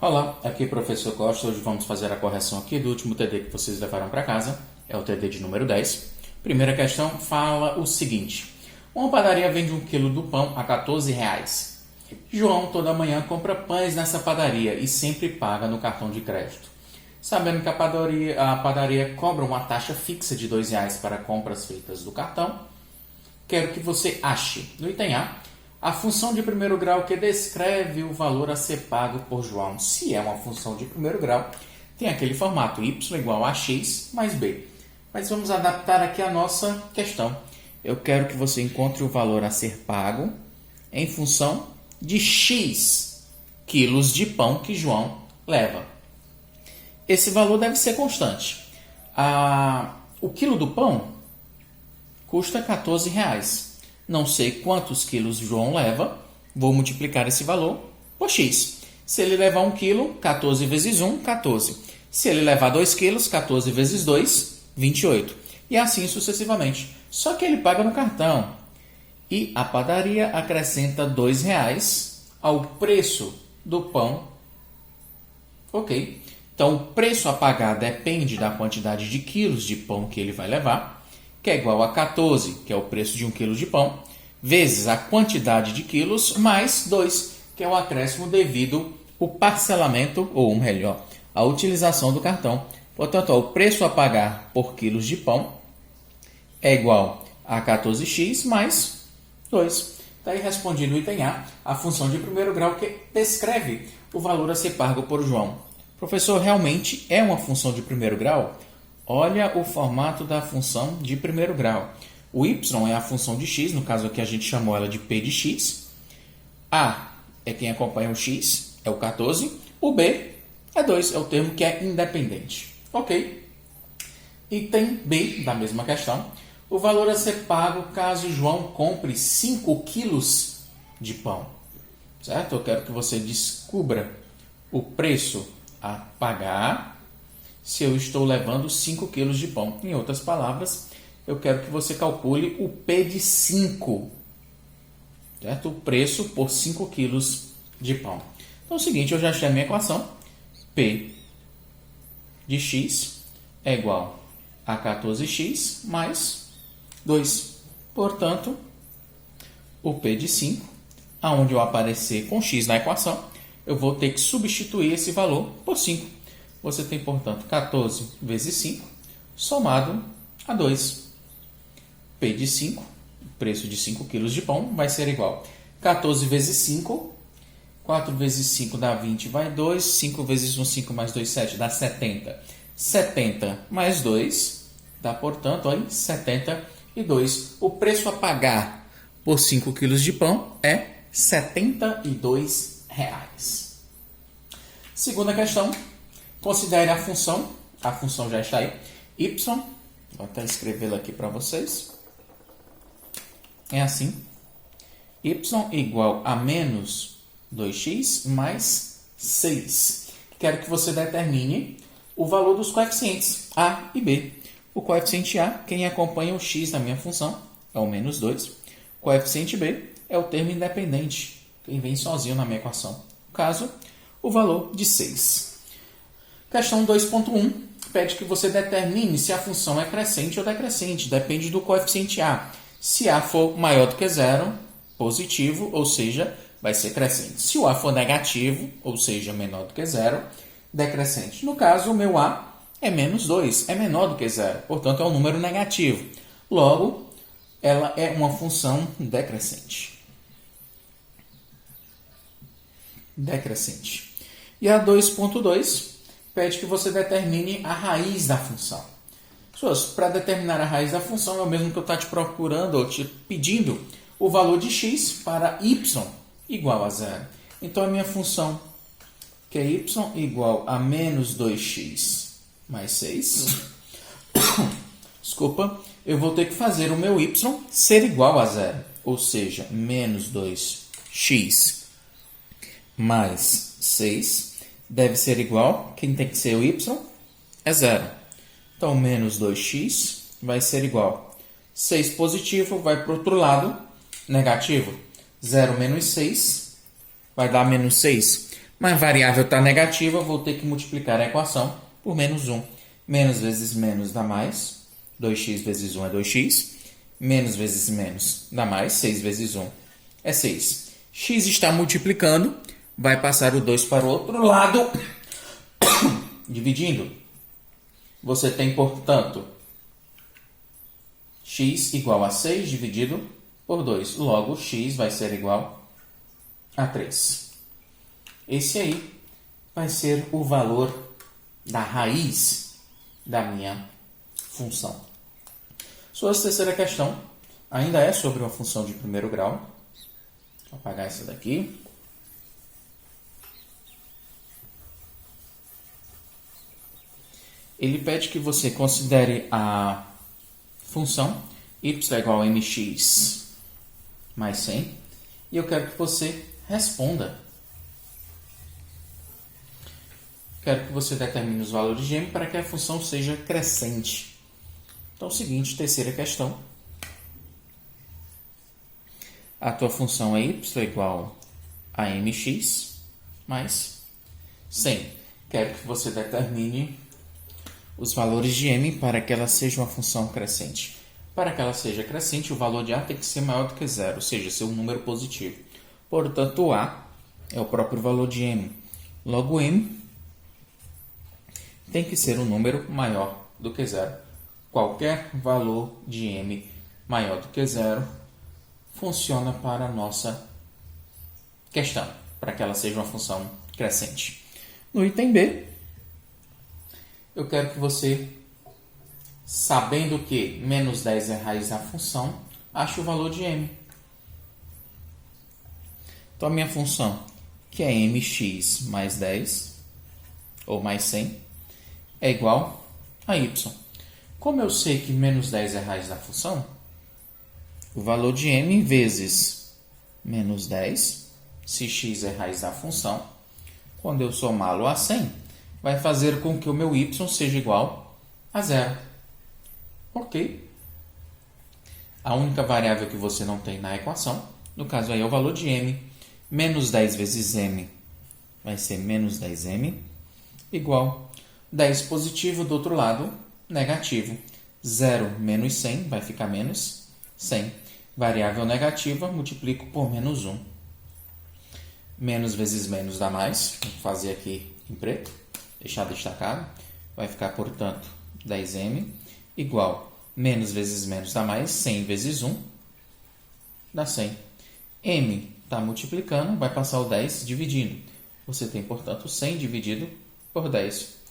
Olá, aqui é o professor Costa. Hoje vamos fazer a correção aqui do último TD que vocês levaram para casa. É o TD de número 10. Primeira questão fala o seguinte. Uma padaria vende 1 quilo do pão a R$ 14. João toda manhã compra pães nessa padaria e sempre paga no cartão de crédito. Sabendo que a padaria cobra uma taxa fixa de R$ 2 para compras feitas do cartão, quero que você ache, no item A função de primeiro grau que descreve o valor a ser pago por João. Se é uma função de primeiro grau, tem aquele formato y igual a x mais b. Mas vamos adaptar aqui a nossa questão. Eu quero que você encontre o valor a ser pago em função de x quilos de pão que João leva. Esse valor deve ser constante. O quilo do pão custa R$ 14. Não sei quantos quilos João leva, vou multiplicar esse valor por x. Se ele levar 1 quilo, 14 vezes 1, 14. Se ele levar 2 quilos, 14 vezes 2, 28. E assim sucessivamente. Só que ele paga no cartão. E a padaria acrescenta R$ 2 ao preço do pão. Ok. Então, o preço a pagar depende da quantidade de quilos de pão que ele vai levar, que é igual a 14, que é o preço de 1 quilo de pão, vezes a quantidade de quilos, mais 2, que é o acréscimo devido ao parcelamento, ou melhor, a utilização do cartão. Portanto, o preço a pagar por quilos de pão é igual a 14x mais 2. Daí, respondido o item A função de primeiro grau que descreve o valor a ser pago por João. Professor, realmente é uma função de primeiro grau? Olha o formato da função de primeiro grau. O y é a função de x, no caso aqui a gente chamou ela de p de x. A é quem acompanha o x, é o 14. O b é 2, é o termo que é independente. Ok. Item B da mesma questão. O valor a ser pago caso João compre 5 quilos de pão. Certo? Eu quero que você descubra o preço a pagar se eu estou levando 5 quilos de pão. Em outras palavras, eu quero que você calcule o P de 5, certo? O preço por 5 quilos de pão. Então é o seguinte, eu já achei a minha equação. P de x é igual a 14x mais 2. Portanto, o P de 5, aonde eu aparecer com x na equação, eu vou ter que substituir esse valor por 5. Você tem, portanto, 14 vezes 5, somado a 2. P de 5, o preço de 5 kg de pão, vai ser igual a 14 vezes 5. 4 vezes 5 dá 20, vai 2. 5 vezes 1, 5 mais 2, 7, dá 70. 70 mais 2 dá, portanto, aí, 72. O preço a pagar por 5 kg de pão é R$ 72. Segunda questão. Considere a função já está aí, y, vou até escrevê-la aqui para vocês, é assim, y igual a menos 2x mais 6. Quero que você determine o valor dos coeficientes a e b. O coeficiente a, quem acompanha o x na minha função, é o menos 2. O coeficiente b é o termo independente, quem vem sozinho na minha equação. No caso, o valor de 6. Questão 2.1 pede que você determine se a função é crescente ou decrescente. Depende do coeficiente A. Se A for maior do que zero, positivo, ou seja, vai ser crescente. Se o A for negativo, ou seja, menor do que zero, decrescente. No caso, o meu A é menos 2, é menor do que zero. Portanto, é um número negativo. Logo, ela é uma função decrescente. Decrescente. E a 2.2 pede que você determine a raiz da função. Para determinar a raiz da função, é o mesmo que eu estou te procurando, ou te pedindo, o valor de x para y igual a zero. Então, a minha função, que é y igual a menos 2x mais 6, desculpa, eu vou ter que fazer o meu y ser igual a zero. Ou seja, menos 2x mais 6 deve ser igual, quem tem que ser o y é zero. Então, menos 2x vai ser igual. 6 positivo vai para o outro lado, negativo. 0 menos 6 vai dar menos 6. Uma variável está negativa, eu vou ter que multiplicar a equação por menos 1. Menos vezes menos dá mais. 2x vezes 1 é 2x. Menos vezes menos dá mais. 6 vezes 1 é 6. X está multiplicando. Vai passar o 2 para o outro lado. Dividindo. Você tem, portanto, x igual a 6 dividido por 2. Logo, x vai ser igual a 3. Esse aí vai ser o valor da raiz da minha função. Sua terceira questão ainda é sobre uma função de primeiro grau. Vou apagar essa daqui. Ele pede que você considere a função y é igual a mx mais 100. E eu quero que você responda. Quero que você determine os valores de m para que a função seja crescente. Então, é o seguinte, terceira questão. A tua função é y igual a mx mais 100. Quero que você determine os valores de m para que ela seja uma função crescente. Para que ela seja crescente, o valor de a tem que ser maior do que zero, ou seja, ser um número positivo. Portanto, a é o próprio valor de m. Logo, m tem que ser um número maior do que zero. Qualquer valor de m maior do que zero funciona para a nossa questão, para que ela seja uma função crescente. No item B, eu quero que você, sabendo que menos 10 é a raiz da função, ache o valor de m. Então, a minha função, que é mx mais 10, ou mais 100, é igual a y. Como eu sei que menos 10 é a raiz da função, o valor de m vezes menos 10, se x é a raiz da função, quando eu somá-lo a 100, vai fazer com que o meu y seja igual a zero. Ok. A única variável que você não tem na equação, no caso aí é o valor de m. Menos 10 vezes m vai ser menos 10m, igual 10 positivo, do outro lado, negativo. 0 menos 100 vai ficar menos 100. Variável negativa, multiplico por menos 1. Menos vezes menos dá mais. Vou fazer aqui em preto, deixar destacado. Vai ficar, portanto, 10m, igual menos vezes menos dá mais. 100 vezes 1 dá 100. M está multiplicando, vai passar o 10 dividindo. Você tem, portanto, 100 dividido por 10.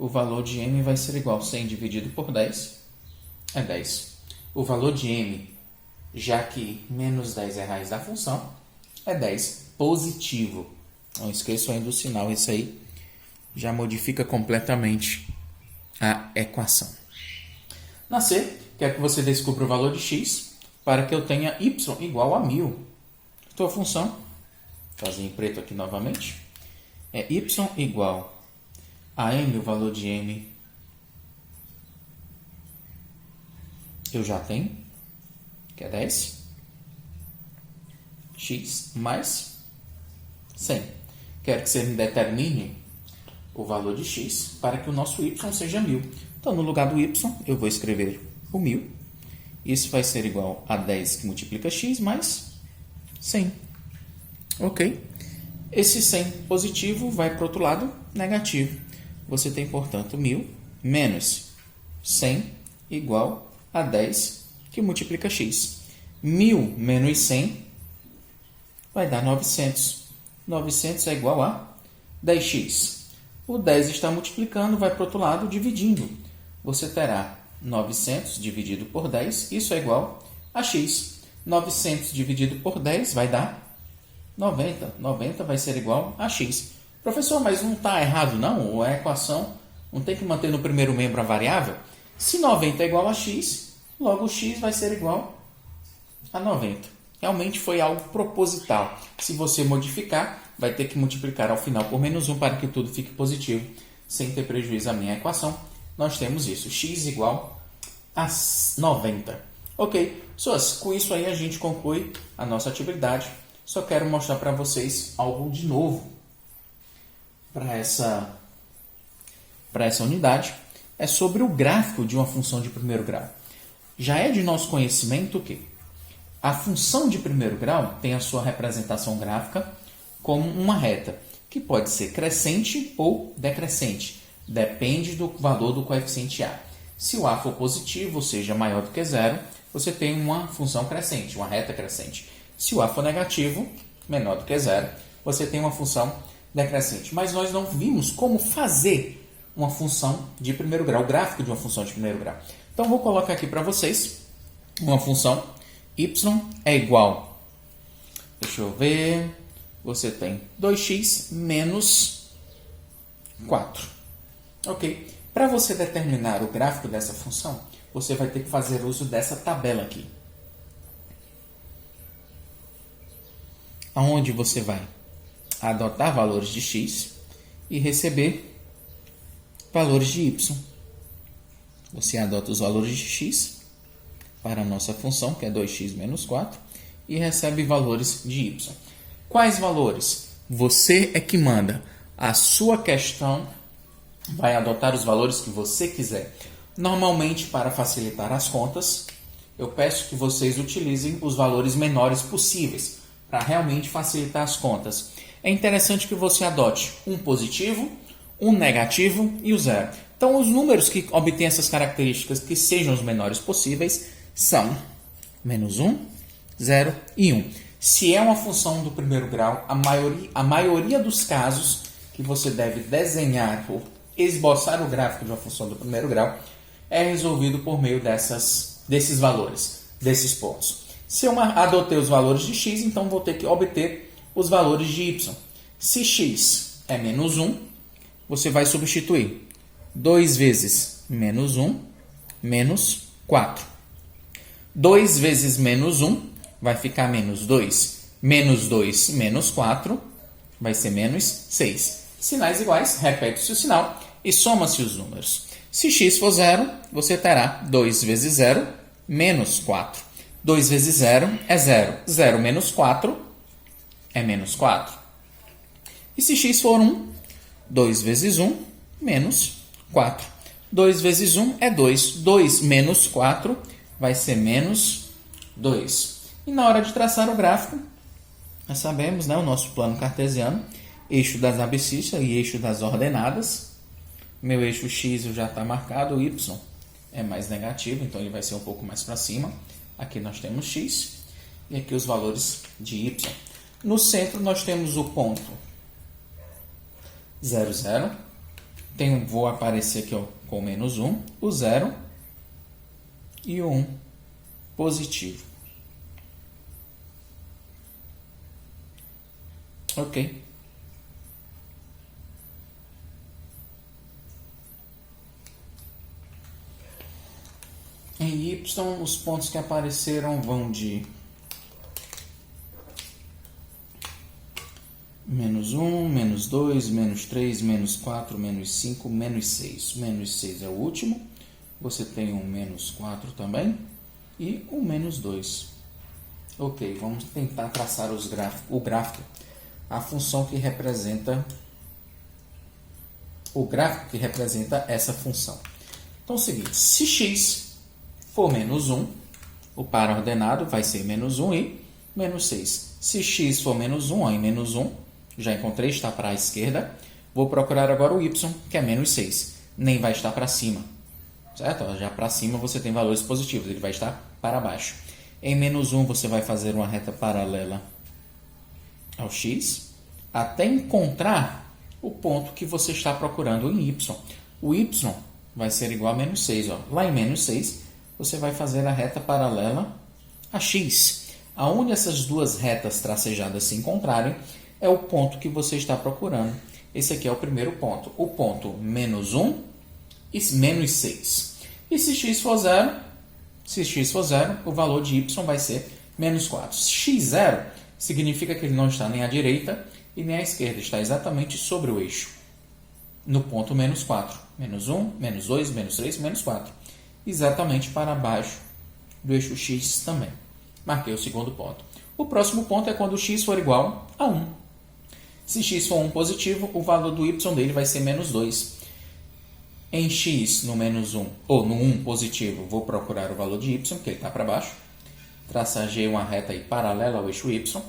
O valor de m vai ser igual a 100 dividido por 10 é 10. O valor de m, já que menos 10 é a raiz da função, é 10 positivo. Não esqueça ainda o sinal, isso aí já modifica completamente a equação. Na C, quero que você descubra o valor de x para que eu tenha y igual a 1000. Então, a função, vou fazer em preto aqui novamente, é y igual a m, o valor de m eu já tenho, que é 10, x mais 100. Quero que você me determine o valor de x para que o nosso y seja 1000. Então, no lugar do y, eu vou escrever o 1000. Isso vai ser igual a 10 que multiplica x mais 100. Ok? Esse 100 positivo vai para o outro lado, negativo. Você tem, portanto, 1000 menos 100 igual a 10 que multiplica x. 1000 menos 100 vai dar 900. 900 é igual a 10x. O 10 está multiplicando, vai para o outro lado, dividindo. Você terá 900 dividido por 10, isso é igual a x. 900 dividido por 10 vai dar 90. 90 vai ser igual a x. Professor, mas não está errado não? A equação não tem que manter no primeiro membro a variável? Se 90 é igual a x, logo x vai ser igual a 90. Realmente foi algo proposital. Se você modificar, vai ter que multiplicar ao final por menos 1 para que tudo fique positivo, sem ter prejuízo à minha equação. Nós temos isso, x igual a 90. Ok, pessoas, com isso aí a gente conclui a nossa atividade. Só quero mostrar para vocês algo de novo. para essa unidade é sobre o gráfico de uma função de primeiro grau. Já é de nosso conhecimento que a função de primeiro grau tem a sua representação gráfica como uma reta, que pode ser crescente ou decrescente, depende do valor do coeficiente a. Se o a for positivo, ou seja, maior do que zero, você tem uma função crescente, uma reta crescente. Se o a for negativo, menor do que zero, você tem uma função decrescente. Mas nós não vimos como fazer uma função de primeiro grau, o gráfico de uma função de primeiro grau. Então, vou colocar aqui para vocês uma função y é igual, deixa eu ver, você tem 2x menos 4. Ok? Para você determinar o gráfico dessa função, você vai ter que fazer uso dessa tabela aqui. Onde você vai adotar valores de x e receber valores de y. Você adota os valores de x para a nossa função, que é 2x menos 4, e recebe valores de y. Quais valores? Você é que manda. A sua questão vai adotar os valores que você quiser. Normalmente, para facilitar as contas, eu peço que vocês utilizem os valores menores possíveis, para realmente facilitar as contas. É interessante que você adote um positivo, um negativo e o zero. Então, os números que obtêm essas características que sejam os menores possíveis são menos 1, 0 e 1. Se é uma função do primeiro grau, a maioria dos casos que você deve desenhar ou esboçar o gráfico de uma função do primeiro grau é resolvido por meio desses valores, desses pontos. Se eu adotei os valores de x, então vou ter que obter os valores de y. Se x é menos 1, você vai substituir 2 vezes menos 1, menos 4. 2 vezes menos 1 vai ficar menos 2. Menos 2 menos 4 vai ser menos 6. Sinais iguais, repete-se o sinal e soma-se os números. Se x for 0, você terá 2 vezes 0, menos 4. 2 vezes 0 é 0. 0 menos 4 é menos 4. E se x for 1, 2 vezes 1, menos 4. 2 vezes 1 é 2. 2 menos 4 vai ser menos 2. E na hora de traçar o gráfico, nós sabemos, né, o nosso plano cartesiano, eixo das abscissas e eixo das ordenadas. Meu eixo x já está marcado, o y é mais negativo, então ele vai ser um pouco mais para cima. Aqui nós temos x e aqui os valores de y. No centro nós temos o ponto 0, 0. Vou aparecer aqui com o menos 1, o 0 e o 1 positivo. Ok. Em y, os pontos que apareceram vão de menos 1, menos 2, menos 3, menos 4, menos 5, menos 6. Menos 6 é o último. Você tem um menos 4 também e um menos 2. Ok, vamos tentar traçar o gráfico. A função que representa o gráfico que representa essa função. Então é o seguinte, se x for menos 1, o par ordenado vai ser menos 1 e menos 6. Se x for menos 1 e menos 1, já encontrei, está para a esquerda. Vou procurar agora o y, que é menos 6. Nem vai estar para cima, certo? Já para cima você tem valores positivos, ele vai estar para baixo. Em menos 1 você vai fazer uma reta paralela ao x, até encontrar o ponto que você está procurando em y. O y vai ser igual a menos 6. Ó. Lá em menos 6, você vai fazer a reta paralela a x. Aonde essas duas retas tracejadas se encontrarem, é o ponto que você está procurando. Esse aqui é o primeiro ponto. O ponto menos 1 e menos 6. E se x for 0, o valor de y vai ser menos 4. x0 significa que ele não está nem à direita e nem à esquerda. Está exatamente sobre o eixo. No ponto menos 4. Menos 1, menos 2, menos 3, menos 4. Exatamente para baixo do eixo x também. Marquei o segundo ponto. O próximo ponto é quando x for igual a 1. Se x for 1 positivo, o valor do y dele vai ser menos 2. Em x no menos 1, ou no 1 positivo, vou procurar o valor de y, que ele está para baixo. Traçagei uma reta aí paralela ao eixo y.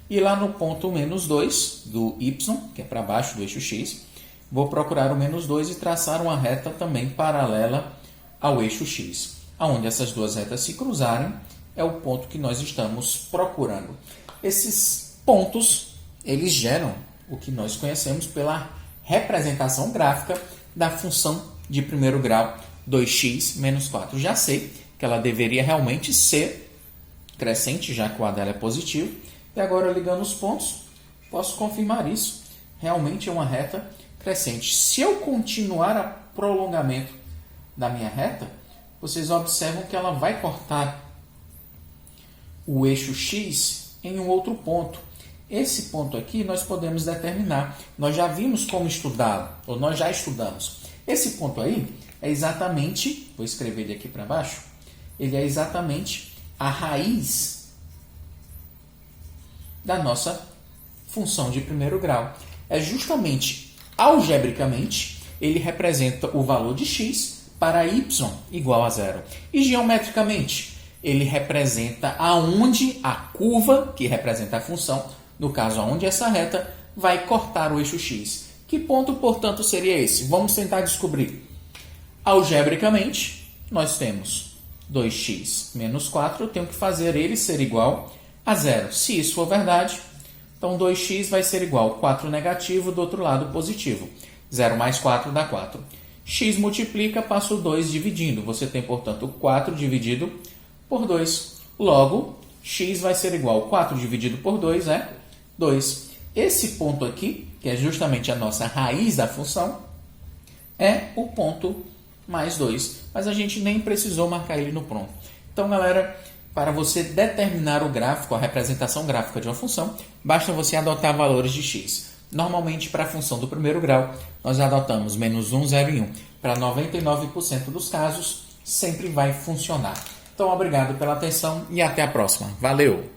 E lá no ponto menos 2 do y, que é para baixo do eixo x, vou procurar o menos 2 e traçar uma reta também paralela ao eixo x. Onde essas duas retas se cruzarem é o ponto que nós estamos procurando. Esses pontos, eles geram o que nós conhecemos pela representação gráfica da função de primeiro grau 2x menos 4. Já sei que ela deveria realmente ser crescente, já que o a dela é positivo. E agora, ligando os pontos, posso confirmar isso. Realmente é uma reta crescente. Se eu continuar o prolongamento da minha reta, vocês observam que ela vai cortar o eixo x em um outro ponto. Esse ponto aqui nós podemos determinar. Nós já vimos como estudá-lo, ou nós já estudamos. Esse ponto aí é exatamente, vou escrever ele aqui para baixo, ele é exatamente a raiz da nossa função de primeiro grau. É justamente, algebricamente, ele representa o valor de x para y igual a zero. E geometricamente, ele representa aonde a curva, que representa a função, no caso aonde essa reta, vai cortar o eixo x. Que ponto, portanto, seria esse? Vamos tentar descobrir. Algebricamente, nós temos 2x menos 4, eu tenho que fazer ele ser igual a zero. Se isso for verdade, então 2x vai ser igual a 4 negativo, do outro lado positivo. 0 mais 4 dá 4. X multiplica, passo 2 dividindo. Você tem, portanto, 4 dividido por 2. Logo, x vai ser igual a 4 dividido por 2 é 2. Esse ponto aqui, que é justamente a nossa raiz da função, é o ponto mais 2. Mas a gente nem precisou marcar ele no pronto. Então, galera, para você determinar o gráfico, a representação gráfica de uma função, basta você adotar valores de x. Normalmente, para a função do primeiro grau, nós adotamos menos 1, 0 e 1. Para 99% dos casos, sempre vai funcionar. Então, obrigado pela atenção e até a próxima. Valeu!